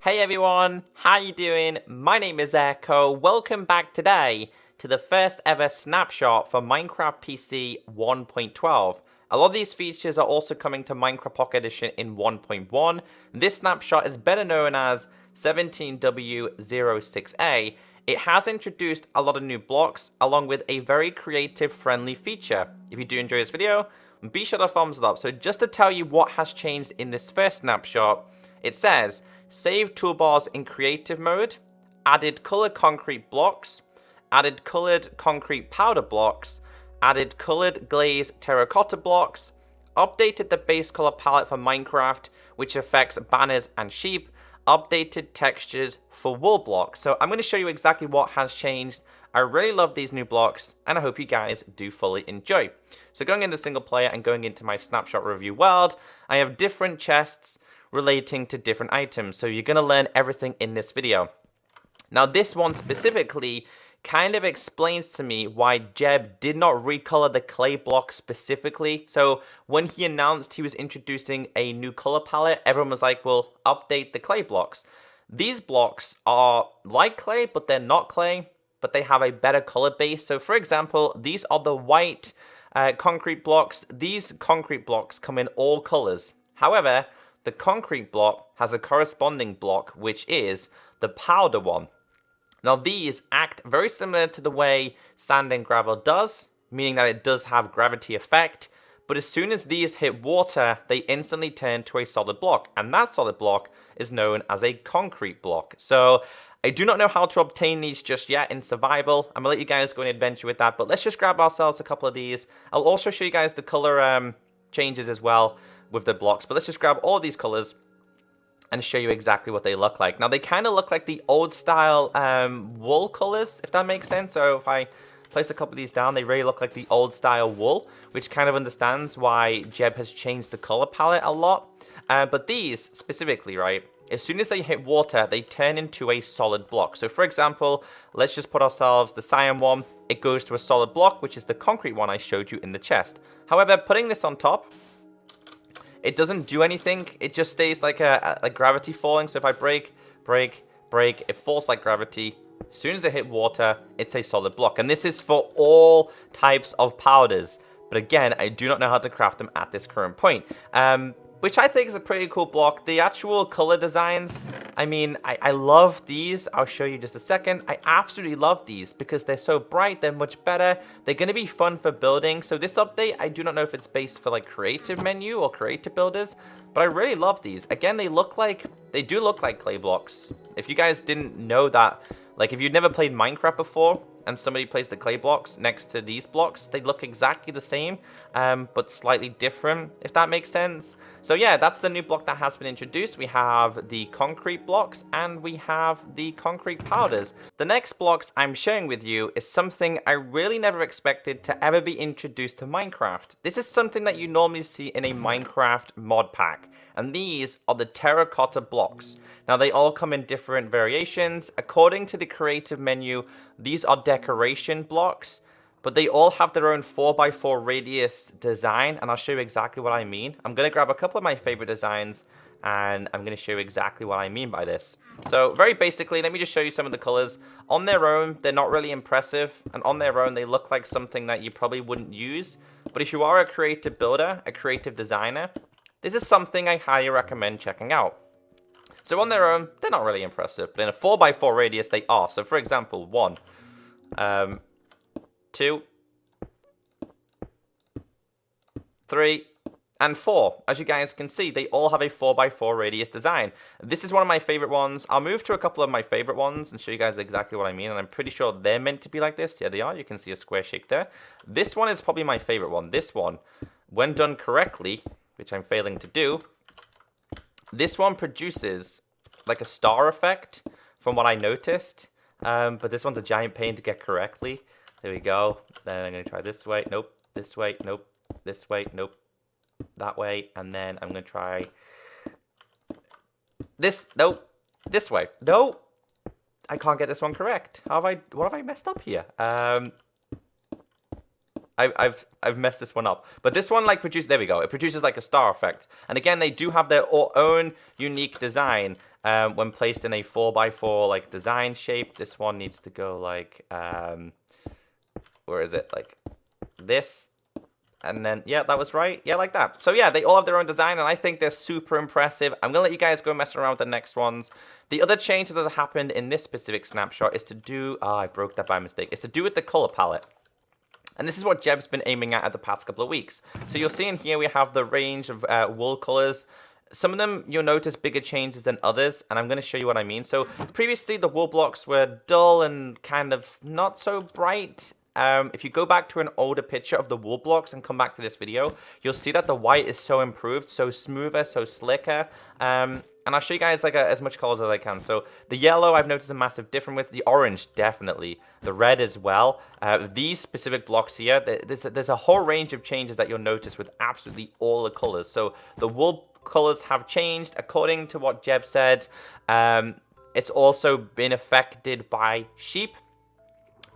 Hey everyone, how you doing? My name is Echo. Welcome back today to the first ever snapshot for Minecraft PC 1.12. A lot of these features are also coming to Minecraft Pocket Edition in 1.1. This snapshot is better known as 17W06A. It has introduced a lot of new blocks along with a very creative friendly feature. If you do enjoy this video, be sure to thumbs it up. So just to tell you what has changed in this first snapshot, it says save toolbars in creative mode, added colored concrete blocks, added colored concrete powder blocks, added colored glazed terracotta blocks, updated the base color palette for Minecraft, which affects banners and sheep, updated textures for wool blocks. So I'm going to show you exactly what has changed. I really love these new blocks and I hope you guys do fully enjoy. So going into single player and going into my snapshot review world, I have different chests relating to different items. So you're going to learn everything in this video. Now this one specifically kind of explains to me why Jeb did not recolor the clay block specifically. So when he announced he was introducing a new color palette, everyone was like, well, update the clay blocks. These blocks are like clay, but they're not clay, but they have a better color base. So for example, these are the white concrete blocks. These concrete blocks come in all colors. However, the concrete block has a corresponding block, which is the powder one. Now these act very similar to the way sand and gravel does, meaning that it does have gravity effect, but as soon as these hit water, they instantly turn to a solid block, and that solid block is known as a concrete block. So I do not know how to obtain these just yet in survival. I'm gonna let you guys go on an adventure with that, but let's just grab ourselves a couple of these. I'll also show you guys the color changes as well with the blocks, but let's just grab all these colors and show you exactly what they look like. Now they kind of look like the old style wool colors, if that makes sense. So if I place a couple of these down, they really look like the old style wool, which kind of understands why Jeb has changed the color palette a lot. But these specifically, right, as soon as they hit water, they turn into a solid block. So for example, let's just put ourselves the cyan one. It goes to a solid block, which is the concrete one I showed you in the chest. However, putting this on top, it doesn't do anything. It just stays like like gravity falling. So if I break, it falls like gravity. As soon as it hit water, it's a solid block. And this is for all types of powders. But again, I do not know how to craft them at this current point. Which I think is a pretty cool block. The actual color designs, I mean, I love these. I'll show you just a second. I absolutely love these because they're so bright. They're much better. They're going to be fun for building. So this update, I do not know if it's based for like creative menu or creative builders, but I really love these. Again, they do look like clay blocks. If you guys didn't know that, like if you've never played Minecraft before, and somebody placed the clay blocks next to these blocks, they look exactly the same, but slightly different, if that makes sense. So yeah, that's the new block that has been introduced. We have the concrete blocks and we have the concrete powders. The next blocks I'm sharing with you is something I really never expected to ever be introduced to Minecraft. This is something that you normally see in a Minecraft mod pack, and these are the terracotta blocks. Now they all come in different variations. According to the creative menu, these are decoration blocks, but they all have their own 4x4 radius design, and I'll show you exactly what I mean. I'm going to grab a couple of my favorite designs, and I'm going to show you exactly what I mean by this. So very basically, let me just show you some of the colors. On their own, they're not really impressive, and on their own, they look like something that you probably wouldn't use. But if you are a creative builder, a creative designer, this is something I highly recommend checking out. So on their own, they're not really impressive, but in a 4x4 radius, they are. So for example, 1, 2, 3, and 4. As you guys can see, they all have a 4x4 radius design. This is one of my favorite ones. I'll move to a couple of my favorite ones and show you guys exactly what I mean. And I'm pretty sure they're meant to be like this. Yeah, they are. You can see a square shape there. This one is probably my favorite one. This one, when done correctly, which I'm failing to do, this one produces like a star effect from what I noticed, but this one's a giant pain to get correctly. There we go. Then I'm going to try this way. Nope. This way. Nope. This way. Nope. That way. And then I'm going to try this. Nope. This way. No. I can't get this one correct. What have I messed up here? I've messed this one up. But this one like produces, there we go. It produces like a star effect. And again, they do have their own unique design when placed in a 4x4 like design shape. This one needs to go like, where is it? Like this. And then, yeah, that was right. Yeah, like that. So yeah, they all have their own design, and I think they're super impressive. I'm going to let you guys go mess around with the next ones. The other change that has happened in this specific snapshot is to do, I broke that by mistake. It's to do with the color palette. And this is what Jeb's been aiming at the past couple of weeks. So you'll see in here we have the range of wool colors. Some of them you'll notice bigger changes than others, and I'm going to show you what I mean. So previously the wool blocks were dull and kind of not so bright. If you go back to an older picture of the wool blocks and come back to this video, you'll see that the white is so improved, so smoother, so slicker. And I'll show you guys like as much colors as I can. So the yellow, I've noticed a massive difference with. The orange, definitely. The red as well. These specific blocks here, there's a whole range of changes that you'll notice with absolutely all the colors. So the wool colors have changed according to what Jeb said. It's also been affected by sheep.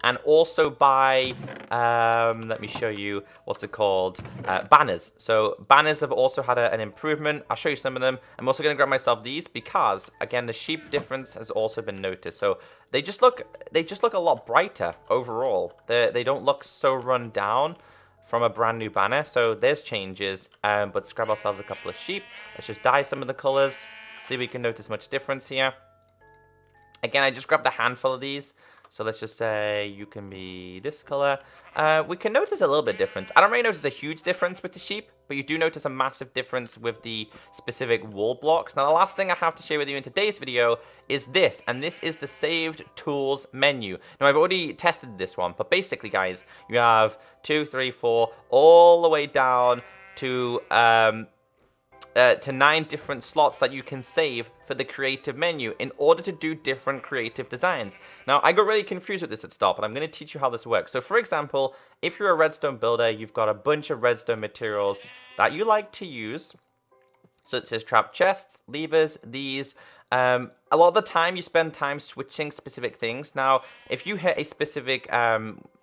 And also by, let me show you, what's it called, banners. So banners have also had an improvement. I'll show you some of them. I'm also going to grab myself these because, again, the sheep difference has also been noticed. So they just look a lot brighter overall. They don't look so run down from a brand new banner. So there's changes, but let's grab ourselves a couple of sheep. Let's just dye some of the colors, see if we can notice much difference here. Again, I just grabbed a handful of these. So let's just say you can be this color. We can notice a little bit difference. I don't really notice a huge difference with the sheep, but you do notice a massive difference with the specific wool blocks. Now, the last thing I have to share with you in today's video is this, and this is the saved tools menu. Now, I've already tested this one, but basically, guys, you have 2, 3, 4, all the way down to 9 different slots that you can save for the creative menu in order to do different creative designs. Now, I got really confused with this at start, but I'm going to teach you how this works. So, for example, if you're a redstone builder, you've got a bunch of redstone materials that you like to use. So it says trap chests, levers, these. A lot of the time, you spend time switching specific things. Now, if you hit a specific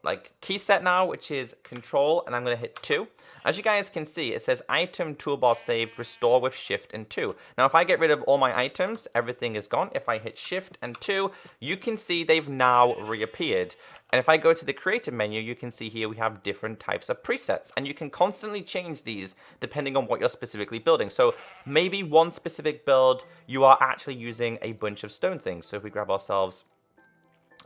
like key set now, which is Control, and I'm going to hit 2. As you guys can see, it says item toolbar saved, restore with Shift and 2. Now, if I get rid of all my items, everything is gone. If I hit Shift and 2, you can see they've now reappeared. And if I go to the creative menu, you can see here we have different types of presets, and you can constantly change these depending on what you're specifically building. So maybe one specific build, you are actually using a bunch of stone things. So if we grab ourselves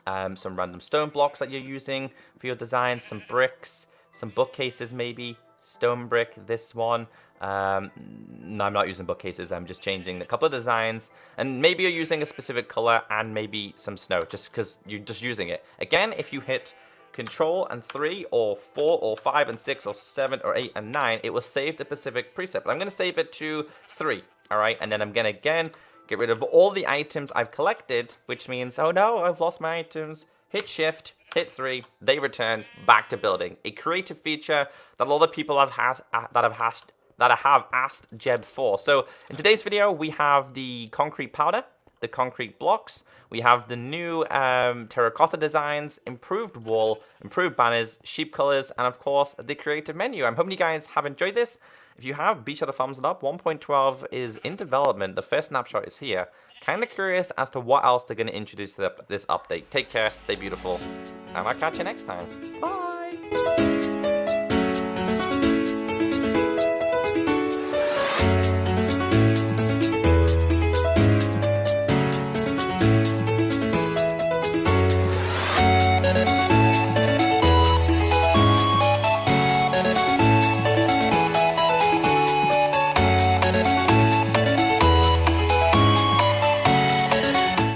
some random stone blocks that you're using for your design, some bricks, some bookcases maybe, stone brick, this one. No, I'm not using bookcases, I'm just changing a couple of designs, and maybe you're using a specific color and maybe some snow, just because you're just using it. Again, if you hit Control and 3 or 4 or 5 and 6 or 7 or 8 and 9, it will save the specific preset, but I'm going to save it to 3, all right? And then I'm going to, again, get rid of all the items I've collected, which means, oh no, I've lost my items. Hit Shift, hit 3, they return back to building. A creative feature that a lot of people have asked Jeb for. So in today's video, we have the concrete powder, the concrete blocks, we have the new terracotta designs, improved wall, improved banners, sheep colors, and of course the creative menu. I'm hoping you guys have enjoyed this. If you have, be sure to thumbs it up. 1.12 is in development. The first snapshot is here. Kind of curious as to what else they're going to introduce to this update. Take care, stay beautiful, and I'll catch you next time. Bye!